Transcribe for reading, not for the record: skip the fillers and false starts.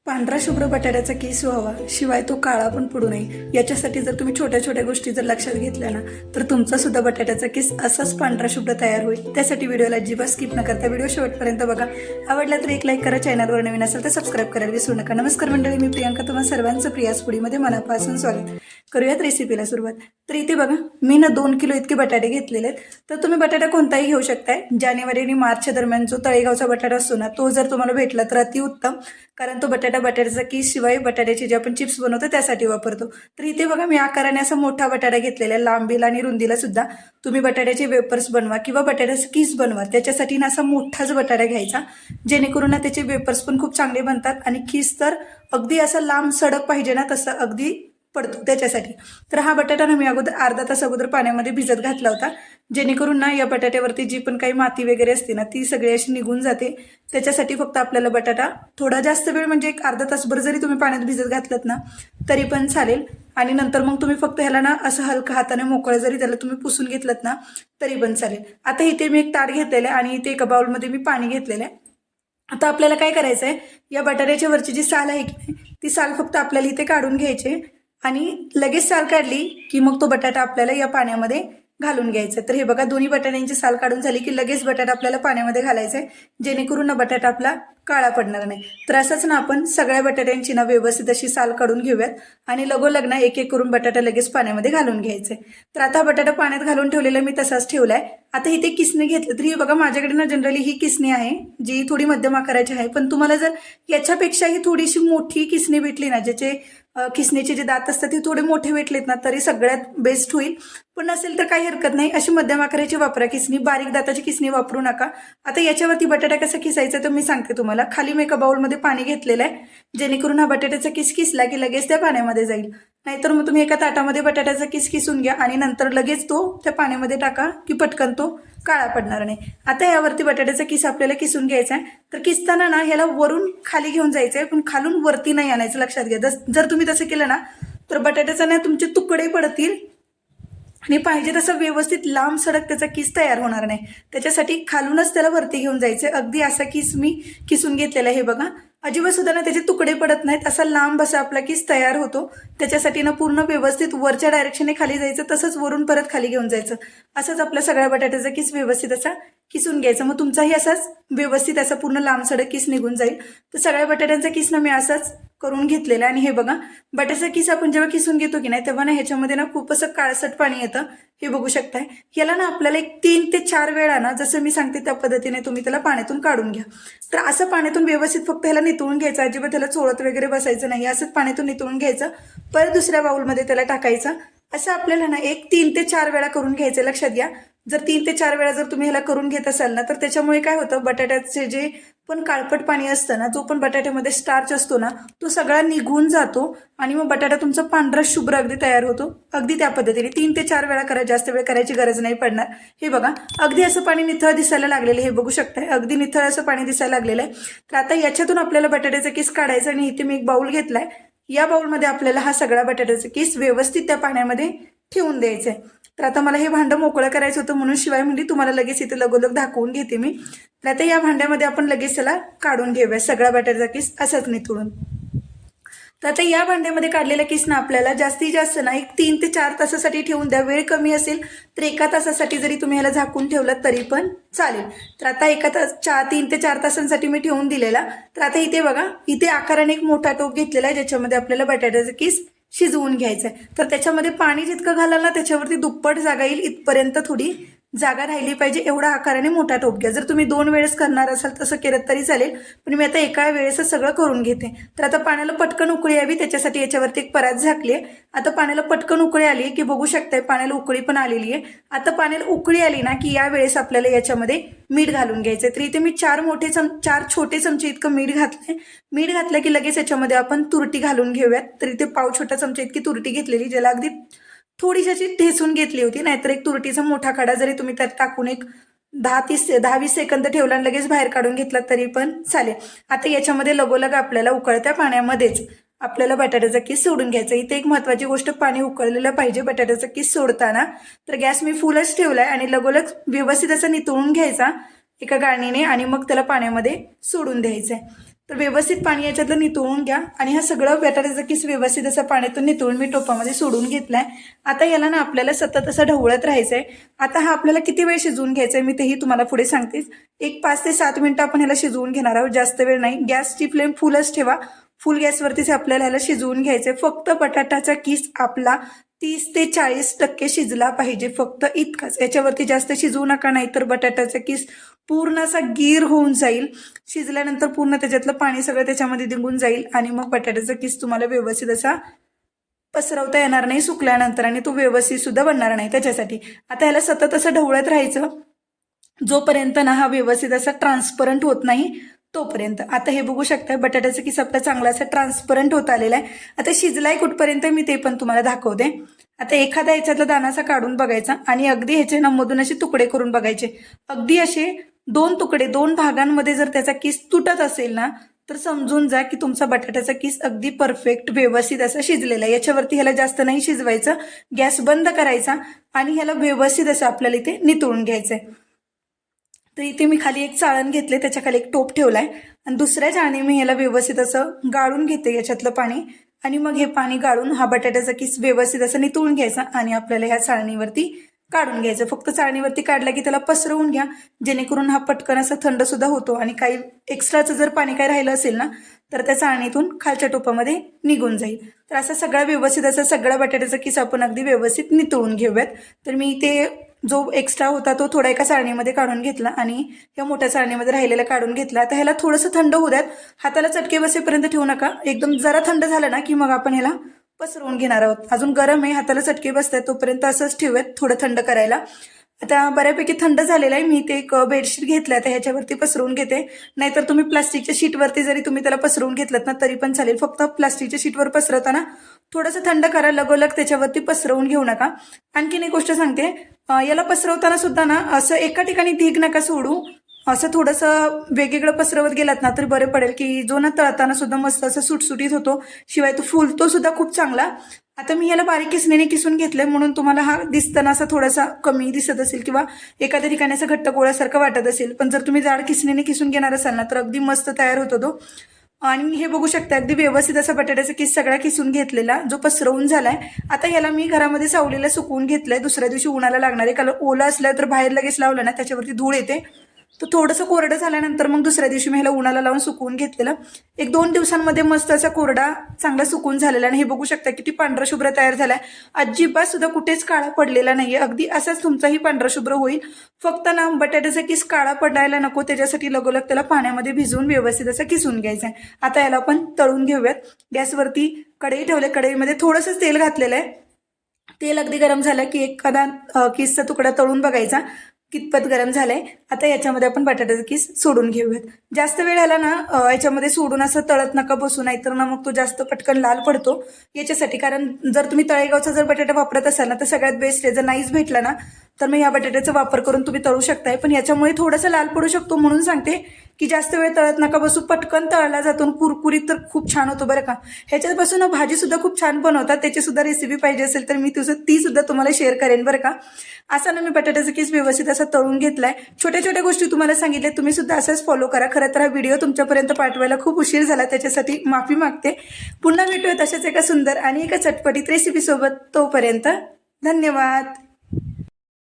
पांढरा शुभ्र बटाट्याचा किस व्हावा, शिवाय तो काळा पण पडू नये, याच्यासाठी जर तुम्ही छोट्या छोट्या गोष्टी जर लक्षात घेतल्या ना, तर तुमचा सुद्धा बटाट्याचा किस असाच पांढरा शुभ्र तयार होईल. त्यासाठी व्हिडिओला अजिबात स्किप न करता व्हिडिओ शेवटपर्यंत बघा. आवडला तर एक लाईक करा, चॅनलवर नवीन असेल तर सबस्क्राईब करायला विसरू नका. नमस्कार मंडळी, मी प्रियांका, तुम्हा सर्वांचं प्रियास फूडीमध्ये मनापासून स्वागत. करूयात रेसिपीला सुरुवात. तर इथे बघा, मी ना 2 किलो इतके बटाटे घेतलेले आहेत. तर तुम्ही बटाटा कोणताही घेऊ शकताय. जानेवारी आणि मार्च दरम्यान जो तळेगावचा बटाटा असतो ना, तो जर तुम्हाला भेटला तर अतिउत्तम, कारण तो बटाट्याचा किस शिवाय बटाट्याचे जे आपण चिप्स बनवतो त्यासाठी वापरतो. तर इथे बघा, मी आकाराने असा मोठा बटाटा घेतलेला आहे. लांबीला आणि रुंदीला सुद्धा तुम्ही बटाट्याचे वेपर्स बनवा किंवा बटाट्याचं किस बनवा, त्याच्यासाठी ना असा मोठाच बटाटा घ्यायचा, जेणेकरून ना त्याचे वेपर्स पण खूप चांगले बनतात आणि किस तर अगदी असा लांब सडक पाहिजे ना तसं अगदी पडतो त्याच्यासाठी. तर हा बटाटा ना मी अगोदर अर्धा तास अगोदर पाण्यामध्ये भिजत घातला होता, जेणेकरून ना या बटाट्यावरती जी पण काही माती वगैरे असते ना ती सगळी अशी निघून जाते. त्याच्यासाठी फक्त आपल्याला बटाटा थोडा जास्त वेळ म्हणजे एक अर्धा तासभर जरी तुम्ही पाण्यात भिजत घातलात ना तरी पण चालेल. आणि नंतर मग तुम्ही फक्त ह्याला ना असं हलका हाताने मोकळं जरी त्याला तुम्ही पुसून घेतलात ना तरी पण चालेल. आता इथे मी एक ताट घेतलेलं आहे आणि इथे एका बाउलमध्ये मी पाणी घेतलेलं आहे. आता आपल्याला काय करायचं आहे, या बटाट्याच्या वरची जी साल आहे की नाही, ती साल फक्त आपल्याला इथे काढून घ्यायची आणि लगेच साल काढली की मग तो बटाटा आपल्याला या पाण्यामध्ये घालून घ्यायचा. तर हे बघा, दोन्ही बटाट्यांची साल काढून झाली की लगेच बटाटा आपल्याला पाण्यामध्ये घालायचा आहे, जेणेकरून ना बटाटा आपला काळा पडणार नाही. तर असंच ना आपण सगळ्या बटाट्यांची ना व्यवस्थित अशी साल काढून घेऊयात आणि लगोलग ना एक एक करून बटाटा लगेच पाण्यामध्ये घालून घ्यायचे. तर आता बटाटा पाण्यात घालून ठेवलेला मी तसाच ठेवलाय. आता इथे किसणी घेतलं, तर ही बघा माझ्याकडे ना जनरली ही किसणी आहे जी थोडी मध्यम आकाराची आहे, पण तुम्हाला जर याच्यापेक्षाही थोडीशी मोठी किसणी भेटली ना, ज्याचे किसणीचे जे दात असतात ते थोडे मोठे भेटलेत ना तरी सगळ्यात बेस्ट होईल. पण नसेल तर काही हरकत नाही, अशी मध्यम आकाराची वापरा किसणी, बारीक दाताची किसणी वापरू नका. आता याच्यावरती बटाटा कसा किसायचा तर मी सांगते तुम्हाला. खाली मी एका बाउलमध्ये पाणी घेतलेलं आहे, जेणेकरून हा बटाट्याचा किस किसला की लगेच त्या पाण्यामध्ये जाईल. नाहीतर मग तुम्ही एका ताटामध्ये बटाट्याचा किस किसून घ्या आणि नंतर लगेच तो त्या पाण्यामध्ये टाका की पटकन तो काळा पडणार नाही. आता यावरती बटाट्याचा किस आपल्याला किसून घ्यायचा आहे. तर किसताना ना ह्याला वरून खाली घेऊन जायचंय, पण खालून वरती नाही आणायचं, लक्षात घ्या. जर तुम्ही तसं केलं ना तर बटाट्याचा ना तुमचे तुकडे पडतील आणि पाहिजे तसं व्यवस्थित लांब सडक त्याचा किस तयार होणार नाही. त्याच्यासाठी खालूनच त्याला वरती घेऊन जायचं. अगदी असा किस मी किसून घेतलेला आहे बघा, अजिबात सुद्धा ना त्याचे तुकडे पडत नाहीत, असा लांब असा आपला किस तयार होतो. त्याच्यासाठी ना पूर्ण व्यवस्थित वरच्या डायरेक्शनने खाली जायचं, तसंच वरून परत खाली घेऊन जायचं. असंच आपल्या सगळ्या बटाट्याचा किस व्यवस्थित असा किसून घ्यायचा. मग तुमचाही असाच व्यवस्थित असा पूर्ण लांब सडक किस निघून जाईल. तर सगळ्या बटाट्यांचा किस ना मी असाच करून घेतलेला. आणि हे बघा, बटाट्याचा किस आपण जेव्हा किसून घेतो की नाही तेव्हा ना ह्याच्यामध्ये ना खूप असं काळसट पाणी येतं, हे बघू शकताय. याला ना आपल्याला एक 3 ते 4 वेळा ना जसं मी सांगते त्या पद्धतीने तुम्ही त्याला पाण्यातून काढून घ्या. तर असं पाण्यातून व्यवस्थित फक्त ह्याला नितळून घ्यायचं, अजिबात त्याला चोळत वगैरे बसायचं नाही. असंच पाण्यातून नितळून घ्यायचं, परत दुसऱ्या बाउलमध्ये त्याला टाकायचं. असं आपल्याला ना एक 3 ते 4 वेळा करून घ्यायचं. लक्षात घ्या, जर 3 ते 4 वेळा जर तुम्ही ह्याला करून घेत असाल ना तर त्याच्यामुळे काय होतं, बटाट्याचे जे पण काळपट पाणी असतं ना, जो पण बटाट्यामध्ये स्टार्च असतो ना तो सगळा निघून जातो आणि मग बटाटा तुमचा पांढरा शुभ्र अगदी तयार होतो. अगदी त्या पद्धतीने 3 ते 4 वेळा करा, जास्त वेळ करायची गरज नाही पडणार. हे बघा, अगदी असं पाणी निथळ दिसायला लागलेलं, हे बघू शकताय, अगदी निथळ असं पाणी दिसायला लागलेलं आहे. तर आता याच्यातून आपल्याला बटाट्याचा किस काढायचा आणि इथे मी एक बाउल घेतलाय. या बाउलमध्ये आपल्याला हा सगळा बटाट्याचा किस व्यवस्थित त्या पाण्यामध्ये ठेवून द्यायचा आहे. तर आता मला हे भांडं मोकळं करायचं होतं म्हणून शिवाय म्हणजे तुम्हाला लगेच इथे लगोलग दाखवून घेते मी. तर आता या भांड्यामध्ये आपण लगेच त्याला काढून घेऊया सगळा बटाट्याचा किस असंच निथळून. तर आता या भांड्यामध्ये काढलेला किस ना आपल्याला जास्तीत जास्त ना एक 3 ते 4 तासासाठी ठेवून द्या. वेळ कमी असेल तर 1 तासासाठी जरी तुम्ही ह्याला झाकून ठेवलं तरी पण चालेल. तर आता 3 ते 4 तासांसाठी मी ठेवून दिलेला. तर आता इथे बघा, इथे आकाराने एक मोठा टोप घेतलेला आहे, ज्याच्यामध्ये आपल्याला बटाट्याचा किस शिजवून घ्यायचं आहे. तर त्याच्यामध्ये पाणी जितकं घालाल ना त्याच्यावरती दुप्पट जागा येईल इथपर्यंत थोडी जागा राहिली पाहिजे, एवढा आकाराने मोठा टोप घ्या. जर तुम्ही 2 वेळेस करणार असाल तसं केलं तरी चालेल, पण मी आता एका वेळेस सगळं करून घेते. तर आता पाण्याला पटकन उकळी यावी त्याच्यासाठी याच्यावरती एक परात झाकली आहे. आता पाण्याला पटकन उकळी आली की बघू शकताय पाण्याला उकळी पण आलेली आहे. आता पाण्याला उकळी आली ना की या वेळेस आपल्याला याच्यामध्ये मीठ घालून घ्यायचंय. तर इथे मी 4 छोटे चमचे इतकं मीठ घातलंय. मीठ घातलं की लगेच याच्यामध्ये आपण तुरटी घालून घेऊयात. तर इथे पाव छोटा चमचा इतकी तुरटी घेतलेली, ज्याला अगदी थोडीशी अशी ठेचून घेतली होती. नाहीतर एक तुरटीचा मोठा खडा जरी तुम्ही त्यात टाकून एक 10-20 सेकंद ठेवला आणि लगेच बाहेर काढून घेतला तरी पण चालेल. आता याच्यामध्ये लगोलग आपल्याला उकळत्या पाण्यामध्येच आपल्याला बटाट्याचा किस सोडून घ्यायचा. इथे एक महत्वाची गोष्ट, पाणी उकळलेलं पाहिजे बटाट्याचा किस सोडताना. तर गॅस मी फुलच ठेवलाय आणि लगोलग व्यवस्थित असं नितळून घ्यायचा एका गाळणीने आणि मग त्याला पाण्यामध्ये सोडून द्यायचंय. तर व्यवस्थित पाणी याच्यातलं नितळून घ्या आणि हा सगळं बटाट्याचा किस व्यवस्थित असं पाण्यातून नितळून मी टोपामध्ये सोडून घेतलाय। आता याला ना आपल्याला सतत असं ढवळत राहायचंय। आता हा आपल्याला किती वेळ शिजवून घ्यायचा आहे मी तेही तुम्हाला पुढे सांगते। एक 5 ते 7 मिनिटं आपण ह्याला शिजवून घेणार आहोत, जास्त वेळ नाही। गॅसची फ्लेम फुलच ठेवा, फुल गॅसवरतीच आपल्याला ह्याला शिजवून घ्यायचंय। फक्त बटाट्याचा किस आपला 30 ते 40% शिजला पाहिजे, फक्त इतकाच। याच्यावरती जास्त शिजवू नका, नाही तर बटाट्याचा किस पूर्ण असा गीर होऊन जाईल। शिजल्यानंतर पूर्ण त्याच्यातलं पाणी सगळं त्याच्यामध्ये निघून जाईल आणि मग बटाट्याचा किस तुम्हाला व्यवस्थित असा पसरवता येणार नाही सुकल्यानंतर, आणि तो व्यवस्थित सुद्धा बनणार नाही त्याच्यासाठी। आता ह्याला सतत असं ढवळत राहायचं जोपर्यंत ना हा व्यवस्थित असा ट्रान्सपरंट होत नाही तोपर्यंत। आता हे बघू शकता बटाट्याचा किस आपला चांगला असा ट्रान्सपरंट होत आलेला आहे। आता शिजलाय कुठपर्यंत मी ते पण तुम्हाला दाखवते। आता एखादा याच्यातला दाना असा काढून बघायचा आणि अगदी ह्याचे ना मधून असे तुकडे करून बघायचे। अगदी असे 2 तुकडे 2 भागांमध्ये जर त्याचा किस तुटत असेल ना तर समजून जा की तुमचा बटाट्याचा किस अगदी परफेक्ट व्यवस्थित असा शिजलेला आहे। याच्यावरती ह्याला जास्त नाही शिजवायचं, गॅस बंद करायचा आणि ह्याला व्यवस्थित असं आपल्याला इथे नितळून घ्यायचंय। तर इथे मी खाली एक चाळण घेतले, त्याच्या खाली एक टोप ठेवलाय आणि दुसऱ्या चाळणी मी ह्याला व्यवस्थित असं गाळून घेते याच्यातलं पाणी, आणि मग हे पाणी गाळून हा बटाट्याचा किस व्यवस्थित असं नितळून घ्यायचा आणि आपल्याला ह्या चाळणीवरती काढून घ्यायचं। फक्त चाळणीवरती काढला की त्याला पसरवून घ्या, जेणेकरून हा पटकन असा थंड सुद्धा होतो आणि काही एक्स्ट्राचं जर पाणी काही राहिलं असेल ना तर त्या चाळणीतून खालच्या टोपामध्ये निघून जाईल। तर असा सगळा व्यवस्थित असा सगळा बटाट्याचा किस आपण अगदी व्यवस्थित नितळून घेऊयात। तर मी इथे जो एक्स्ट्रा होता तो थोडा एका चाळणीमध्ये काढून घेतला आणि या मोठ्या चाळणीमध्ये राहिलेला काढून घेतला। आता ह्याला थोडंसं थंड होऊ द्यात, हाताला चटके बसेपर्यंत ठेवू नका। एकदम जरा थंड झालं ना की मग आपण ह्याला पसरवून घेणार आहोत। अजून गरम आहे, हाताला चटके बसतात तोपर्यंत असंच ठेवूयात थोडं थंड करायला। आता बऱ्यापैकी थंड झालेलं आहे, मी ते एक बेडशीट घेतलं, आता ह्याच्यावरती पसरवून घेते। नाहीतर तुम्ही प्लास्टिकच्या शीटवरती जरी तुम्ही त्याला पसरवून घेतलं ना तरी पण चालेल। फक्त प्लास्टिकच्या शीटवर पसरवताना थोडंसं थंड करा, लगोलग त्याच्यावरती पसरवून घेऊ नका। आणखीन एक गोष्ट सांगते, याला पसरवताना सुद्धा ना असं एका ठिकाणी ढीग नका सोडू, असं थोडंसं वेगवेगळं पसरवत गेलात ना तर बरं पडेल, की जो ना तळताना सुद्धा मस्त असं सुटसुटीत होतो, शिवाय तो फुलतो सुद्धा खूप चांगला। आता मी याला बारीक किसणीने किसून घेतलंय म्हणून तुम्हाला हा दिसताना असा थोडासा कमी दिसत असेल किंवा एखाद्या ठिकाणी असं घट्ट गोळ्यासारखं वाटत असेल, पण जर तुम्ही जाड किसणीने किसून घेणार असाल ना तर अगदी मस्त तयार होतो तो। आणि हे बघू शकता अगदी व्यवस्थित असा बटाट्याचा किस सगळा किसून घेतलेला जो पसरवून झालाय। आता याला मी घरामध्ये सावलीला सुकवून घेतलंय, दुसऱ्या दिवशी उन्हाला लागणार आहे, कारण ओला असलं तर बाहेर लगेच लावलं ना त्याच्यावरती धूळ येते। तो थोडंसं कोरडं झाल्यानंतर मग दुसऱ्या दिवशी मी ह्याला उन्हाला लावून सुकवून घेतलेलं। 1-2 दिवसांमध्ये मस्त असा कोरडा चांगला सुकून झालेला आणि हे बघू शकता किती पांढरा शुभ्र तयार झालाय। अजिबात सुद्धा कुठेच काळा पडलेला नाहीये, अगदी असाच तुमचाही पांढरा शुभ्र होईल। फक्त ना बटाट्याचा किस काळा पडायला नको त्याच्यासाठी लगोलग त्याला पाण्यामध्ये भिजवून व्यवस्थित असं किसून घ्यायचं आहे। आता याला आपण तळून घेऊयात। गॅसवरती कढई ठेवले, कढईमध्ये थोडंसं तेल घातलेलं आहे। तेल अगदी गरम झालं की एखादा किसचा तुकडा तळून बघायचा कितपत गरम झालंय। आता याच्यामध्ये आपण बटाट्याचा किस सोडून घेऊयात। जास्त वेळ ह्याला ना याच्यामध्ये सोडून असं तळत नका बसू, नाहीतर ना मग तो जास्त पटकन लाल पडतो याच्यासाठी। कारण जर तुम्ही तळेगावचा जर बटाटा वापरत असाल ना तर सगळ्यात बेस्ट आहे, जर नाहीच भेटला ना तर मग या बटाट्याचा वापर करून तुम्ही तळू शकताय, पण याच्यामुळे थोडासा लाल पडू शकतो म्हणून सांगते की जास्त वेळ तळत नका बसू, पटकन तळला जातो, कुरकुरीत तर खूप छान होतो बरं का। ह्याच्यापासून भाजी सुद्धा खूप छान बनवतात, त्याची सुद्धा रेसिपी पाहिजे असेल तर मी ती सुद्धा तुम्हाला शेअर करेन बरं का। असा ना मी बटाट्याचा किस व्यवस्थित असा तळून घेतलाय। छोट्या छोट्या गोष्टी तुम्हाला सांगितल्या, तुम्ही सुद्धा असंच फॉलो करा। खरं तर हा व्हिडिओ तुमच्यापर्यंत पाठवायला खूप उशीर झाला, त्याच्यासाठी माफी मागते। पुन्हा भेटूयात अशाच एका सुंदर आणि एका चटपटीत रेसिपी सोबत, तोपर्यंत धन्यवाद।